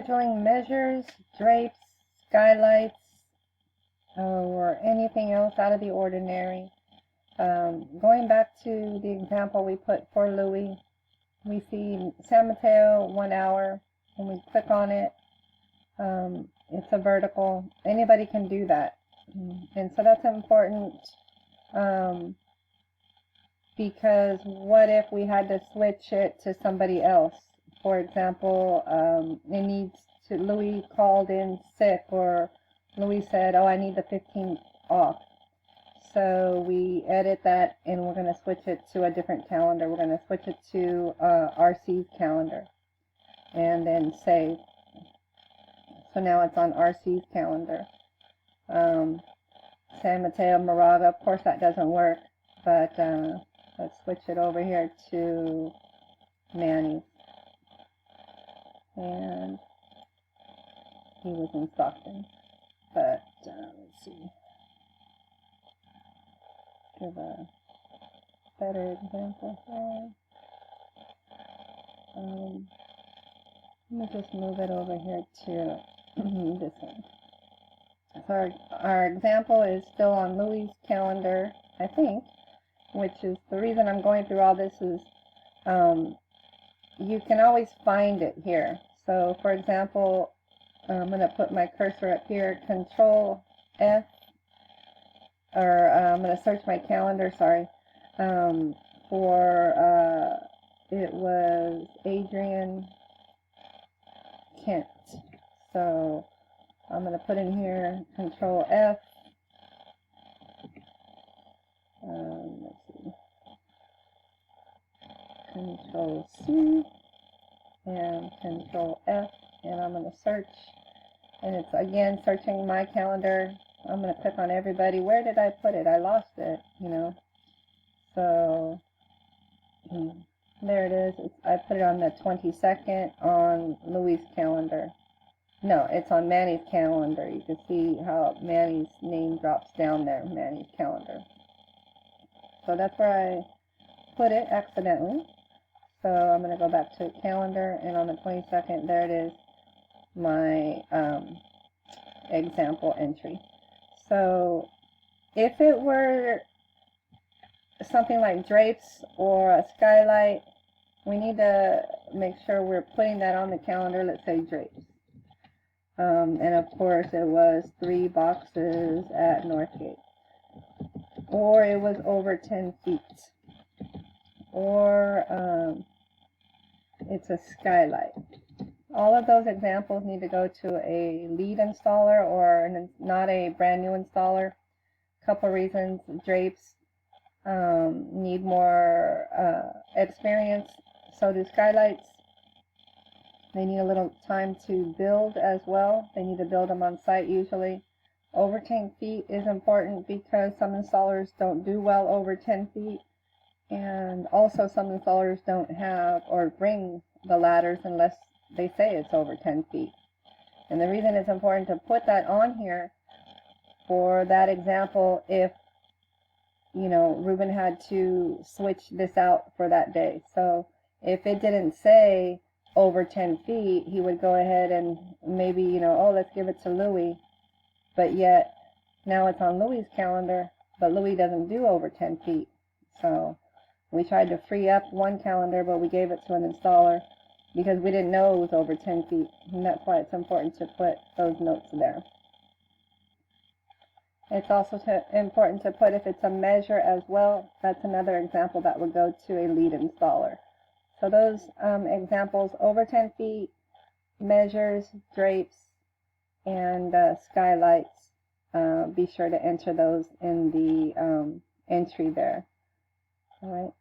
scheduling measures, drapes, skylights, or anything else out of the ordinary. Going back to the example we put for Louis, we see San Mateo 1 hour. When we click on it, it's a vertical. Anybody can do that. And so that's important because what if we had to switch it to somebody else? For example, Louis called in sick, or Louis said, oh, I need the 15th off. So we edit that and we're going to switch it to a different calendar. We're going to switch it to RC's calendar and then save. So now it's on RC's calendar. San Mateo, Moraga, of course that doesn't work, but let's switch it over here to Manny. And he was in Stockton. But let's see. Give a better example here. Let me just move it over here to this one. So our example is still on Louis' calendar, I think, which is the reason I'm going through all this is you can always find it here. So, for example, I'm going to put my cursor up here, Control F, or I'm going to search my calendar, sorry, for, it was Adrian Kent. So I'm going to put in here Control F. Let's see. Control C and Control F, and I'm going to search. And it's again searching my calendar. I'm going to click on everybody. Where did I put it? I lost it, you know. So there it is. I put it on the 22nd on Louis' calendar. No, it's on Manny's calendar. You can see how Manny's name drops down there, Manny's calendar. So that's where I put it accidentally. So I'm going to go back to calendar, and on the 22nd, there it is, my example entry. So if it were something like drapes or a skylight, we need to make sure we're putting that on the calendar. Let's say drapes. And of course it was 3 boxes at Northgate. Or it was over 10 feet. Or it's a skylight. All of those examples need to go to a lead installer or not a brand new installer. Couple reasons. Drapes need more experience. So do skylights. They need a little time to build as well. They need to build them on site usually. Over 10 feet is important because some installers don't do well over 10 feet. And also some installers don't have or bring the ladders unless they say it's over 10 feet. And the reason it's important to put that on here for that example, if, you know, Ruben had to switch this out for that day. So if it didn't say over 10 feet, he would go ahead and maybe, you know, oh, let's give it to Louis. But yet, now it's on Louis' calendar, but Louis doesn't do over 10 feet. So we tried to free up one calendar, but we gave it to an installer because we didn't know it was over 10 feet. And that's why it's important to put those notes there. It's also important to put if it's a measure as well. That's another example that would go to a lead installer. So those examples, over 10 feet, measures, drapes, and skylights, be sure to enter those in the entry there. All right.